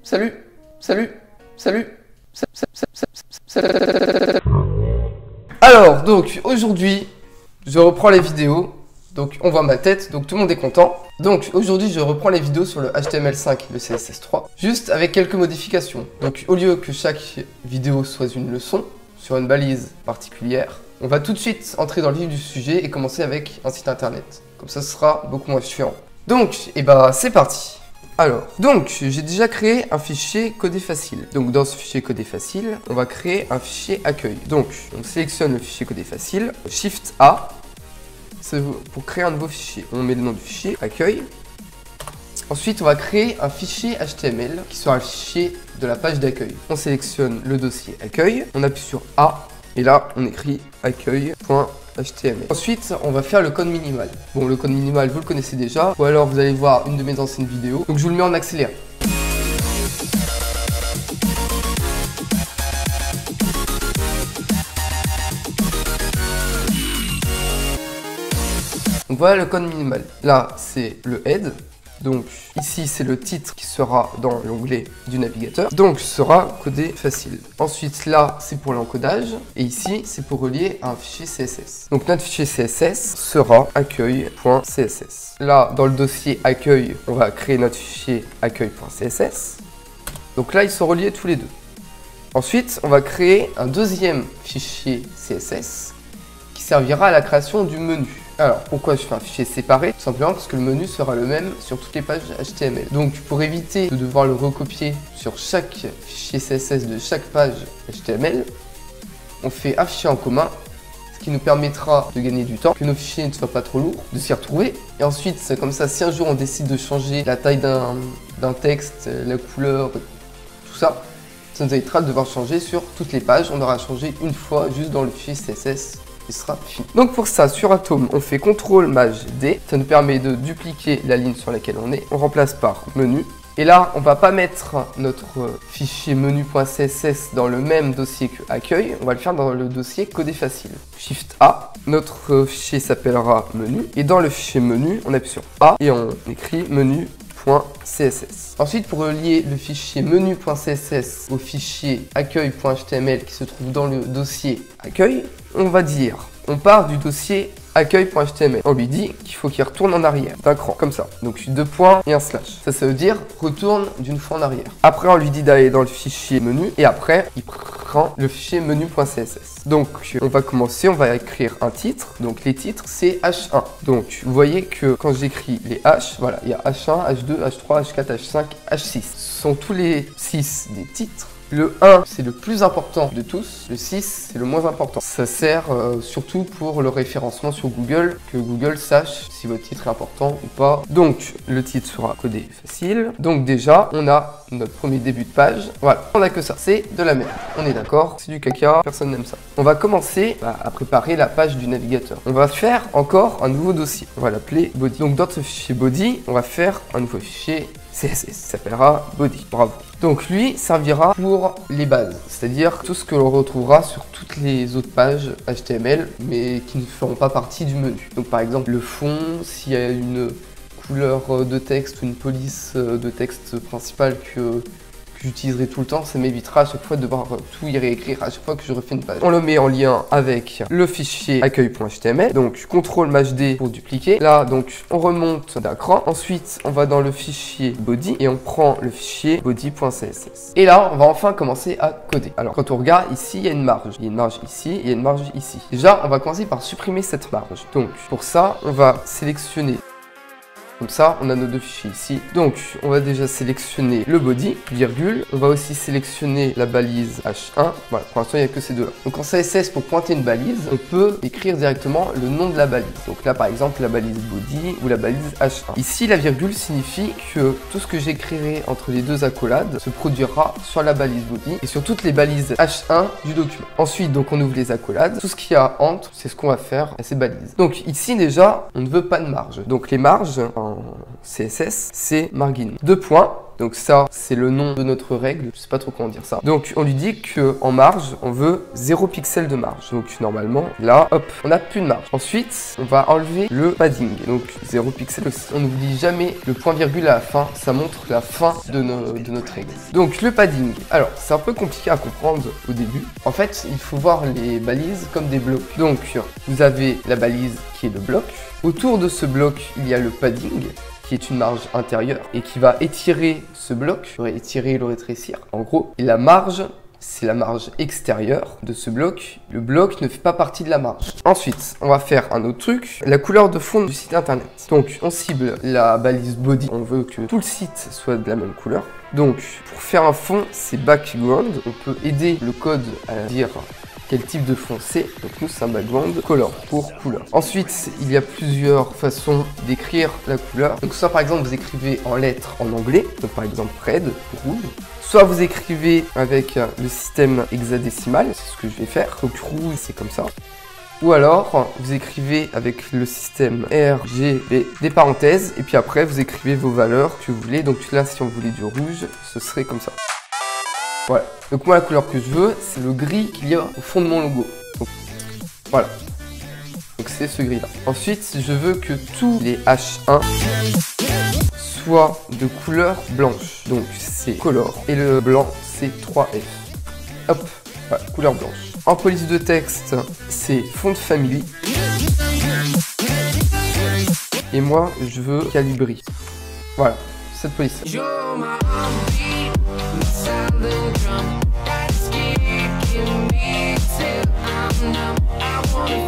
Salut. Alors, donc, aujourd'hui, je reprends les vidéos. Donc, on voit ma tête, donc tout le monde est content. Donc, aujourd'hui, je reprends les vidéos sur le HTML5 et le CSS3, juste avec quelques modifications. Donc, au lieu que chaque vidéo soit une leçon sur une balise particulière, on va tout de suite entrer dans le vif du sujet et commencer avec un site internet. Comme ça, ce sera beaucoup moins chiant. Donc, c'est parti. Alors, j'ai déjà créé un fichier codé facile. Donc, dans ce fichier codé facile, on va créer un fichier accueil. Donc, on sélectionne le fichier codé facile, Shift A, c'est pour créer un nouveau fichier. On met le nom du fichier, accueil. Ensuite, on va créer un fichier HTML qui sera le fichier de la page d'accueil. On sélectionne le dossier accueil, on appuie sur A, et là, on écrit accueil.html. Ensuite, on va faire le code minimal. Bon, le code minimal, vous le connaissez déjà, ou alors vous allez voir une de mes anciennes vidéos. Donc, je vous le mets en accéléré. Donc, voilà le code minimal. Là, c'est le head. Donc ici c'est le titre qui sera dans l'onglet du navigateur, donc ce sera codé facile. Ensuite là c'est pour l'encodage et ici c'est pour relier à un fichier CSS. Donc notre fichier CSS sera accueil.css. Là dans le dossier accueil on va créer notre fichier accueil.css. Donc là ils sont reliés tous les deux. Ensuite on va créer un deuxième fichier CSS qui servira à la création du menu. Alors, pourquoi je fais un fichier séparé? Tout simplement parce que le menu sera le même sur toutes les pages HTML. Donc, pour éviter de devoir le recopier sur chaque fichier CSS de chaque page HTML, on fait un fichier en commun, ce qui nous permettra de gagner du temps, que nos fichiers ne soient pas trop lourds, de s'y retrouver. Et ensuite, c'est comme ça, si un jour on décide de changer la taille d'un texte, la couleur, tout ça, ça nous évitera de devoir changer sur toutes les pages. On aura changé une fois juste dans le fichier CSS. Sera fini. Donc pour ça, sur Atom, on fait CTRL-D. Ça nous permet de dupliquer la ligne sur laquelle on est. On remplace par menu. Et là, on va pas mettre notre fichier menu.css dans le même dossier que accueil. On va le faire dans le dossier codé facile. Shift A. Notre fichier s'appellera menu. Et dans le fichier menu, on appuie sur A et on écrit menu.css. Ensuite, pour relier le fichier menu.css au fichier accueil.html qui se trouve dans le dossier accueil, on va dire, on part du dossier accueil.html. On lui dit qu'il faut qu'il retourne en arrière d'un cran, comme ça. Donc deux points et un slash. Ça veut dire retourne d'une fois en arrière. Après, on lui dit d'aller dans le fichier menu et après, il prend le fichier menu.css. Donc, on va commencer, on va écrire un titre. Donc, les titres, c'est H1. Donc, vous voyez que quand j'écris les H, voilà, il y a H1, H2, H3, H4, H5, H6. Ce sont tous les 6 des titres. Le 1, c'est le plus important de tous. Le 6, c'est le moins important. Ça sert surtout pour le référencement sur Google, que Google sache si votre titre est important ou pas. Donc, le titre sera codé facile. Donc déjà, on a notre premier début de page. Voilà, on n'a que ça. C'est de la merde. On est d'accord, c'est du caca, personne n'aime ça. On va commencer à préparer la page du navigateur. On va faire encore un nouveau dossier. On va l'appeler body. Donc dans ce fichier body, on va faire un nouveau fichier CSS. Ça s'appellera body. Bravo. Donc lui servira pour les bases, c'est-à-dire tout ce que l'on retrouvera sur toutes les autres pages HTML, mais qui ne feront pas partie du menu. Donc par exemple le fond, s'il y a une couleur de texte ou une police de texte principale que j'utiliserai tout le temps, ça m'évitera à chaque fois de devoir tout y réécrire à chaque fois que je refais une page. On le met en lien avec le fichier accueil.html, donc CTRL-D pour dupliquer. Là, donc, on remonte d'un cran. Ensuite, on va dans le fichier body et on prend le fichier body.css. Et là, on va enfin commencer à coder. Alors, quand on regarde, ici, il y a une marge. Il y a une marge ici, il y a une marge ici. Déjà, on va commencer par supprimer cette marge. Donc, pour ça, on va sélectionner. Comme ça, on a nos deux fichiers ici. Donc, on va déjà sélectionner le body, virgule. On va aussi sélectionner la balise H1. Voilà, pour l'instant, il n'y a que ces deux-là. Donc, en CSS, pour pointer une balise, on peut écrire directement le nom de la balise. Donc là, par exemple, la balise body ou la balise H1. Ici, la virgule signifie que tout ce que j'écrirai entre les deux accolades se produira sur la balise body et sur toutes les balises H1 du document. Ensuite, donc, on ouvre les accolades. Tout ce qu'il y a entre, c'est ce qu'on va faire à ces balises. Donc, ici, déjà, on ne veut pas de marge. Donc, les marges, CSS, c'est margin. Deux points. Donc ça, c'est le nom de notre règle. Je sais pas trop comment dire ça. Donc on lui dit que en marge, on veut 0 pixels de marge. Donc normalement, là, hop, on n'a plus de marge. Ensuite, on va enlever le padding. Donc 0 pixels aussi. On n'oublie jamais le point virgule à la fin. Ça montre la fin de notre règle. Donc le padding. Alors, c'est un peu compliqué à comprendre au début. En fait, il faut voir les balises comme des blocs. Donc, vous avez la balise qui est le bloc. Autour de ce bloc, il y a le padding, qui est une marge intérieure et qui va étirer ce bloc, étirer et le rétrécir, en gros. Et la marge, c'est la marge extérieure de ce bloc. Le bloc ne fait pas partie de la marge. Ensuite, on va faire un autre truc, la couleur de fond du site internet. Donc, on cible la balise body. On veut que tout le site soit de la même couleur. Donc, pour faire un fond, c'est background. On peut aider le code à dire quel type de fond c'est. Donc nous, c'est un background color pour couleur. Ensuite, il y a plusieurs façons d'écrire la couleur. Donc soit par exemple, vous écrivez en lettres en anglais, donc par exemple red, rouge. Soit vous écrivez avec le système hexadécimal, c'est ce que je vais faire. Donc rouge, c'est comme ça. Ou alors, vous écrivez avec le système RGB, des parenthèses, et puis après, vous écrivez vos valeurs que vous voulez. Donc là, si on voulait du rouge, ce serait comme ça. Voilà. Donc moi, la couleur que je veux, c'est le gris qu'il y a au fond de mon logo. Donc, voilà. Donc c'est ce gris-là. Ensuite, je veux que tous les H1 soient de couleur blanche. Donc c'est color. Et le blanc, c'est 3F. Hop, voilà, couleur blanche. En police de texte, c'est font family. Et moi, je veux Calibri. Voilà, cette police.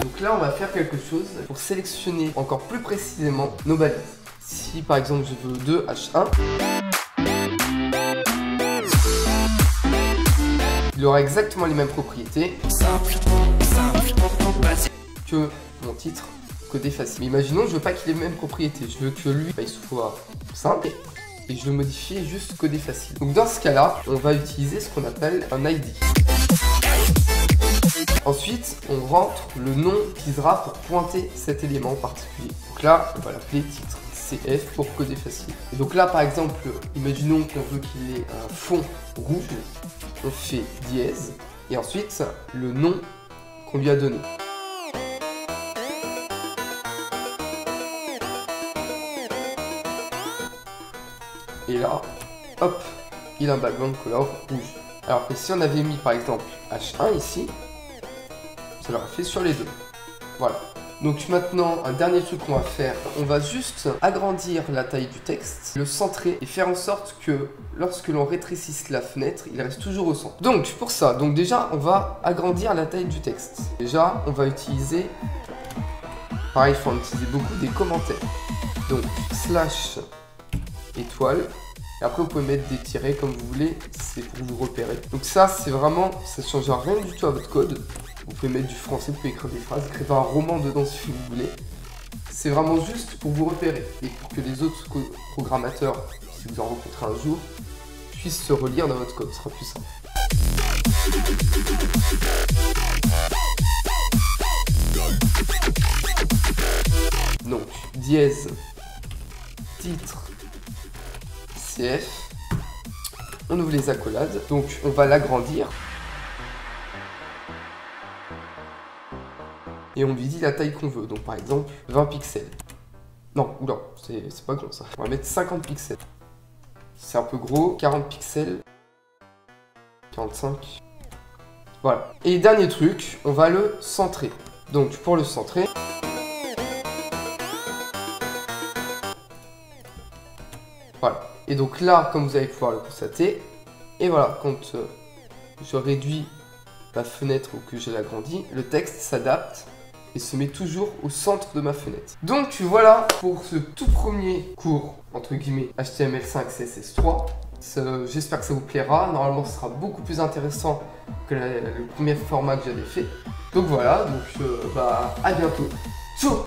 Donc là, on va faire quelque chose pour sélectionner encore plus précisément nos balises. Si par exemple je veux 2 H1, il aura exactement les mêmes propriétés que mon titre côté facile. Mais imaginons, je veux pas qu'il ait les mêmes propriétés. Je veux que lui, il soit simple. Et je veux modifier juste coder facile. Donc dans ce cas-là, on va utiliser ce qu'on appelle un ID. Ensuite, on rentre le nom utilisera pour pointer cet élément en particulier. Donc là, on va l'appeler titre. CF pour coder facile. Et donc là, par exemple, imaginons qu'on veut qu'il ait un fond rouge. On fait dièse. Et ensuite, le nom qu'on lui a donné. Et là, hop, il a un background color rouge. Alors que si on avait mis par exemple H1 ici, ça l'aurait fait sur les deux. Voilà. Donc maintenant, un dernier truc qu'on va faire, on va juste agrandir la taille du texte, le centrer et faire en sorte que lorsque l'on rétrécisse la fenêtre, il reste toujours au centre. Donc pour ça, déjà, on va agrandir la taille du texte. Déjà, on va utiliser, pareil, il faut utiliser beaucoup des commentaires. Donc slash étoile. Et après, vous pouvez mettre des tirets comme vous voulez, c'est pour vous repérer. Donc ça, c'est vraiment, ça ne change rien du tout à votre code. Vous pouvez mettre du français, vous pouvez écrire des phrases, écrire un roman dedans si vous voulez. C'est vraiment juste pour vous repérer et pour que les autres programmateurs, si vous en rencontrez un jour, puissent se relire dans votre code, ce sera plus simple. Donc, dièse, titre, CF, on ouvre les accolades, donc on va l'agrandir. Et on lui dit la taille qu'on veut, donc par exemple 20 pixels. Non, oula, c'est pas grand ça. On va mettre 50 pixels. C'est un peu gros, 40 pixels. 45. Voilà. Et dernier truc, on va le centrer. Donc pour le centrer, voilà. Et donc là, comme vous allez pouvoir le constater, et voilà, quand je réduis ma fenêtre ou que je l'agrandis, le texte s'adapte et se met toujours au centre de ma fenêtre. Donc voilà pour ce tout premier cours, entre guillemets, HTML5, CSS3. J'espère que ça vous plaira. Normalement, ce sera beaucoup plus intéressant que le premier format que j'avais fait. Donc voilà, à bientôt. Ciao.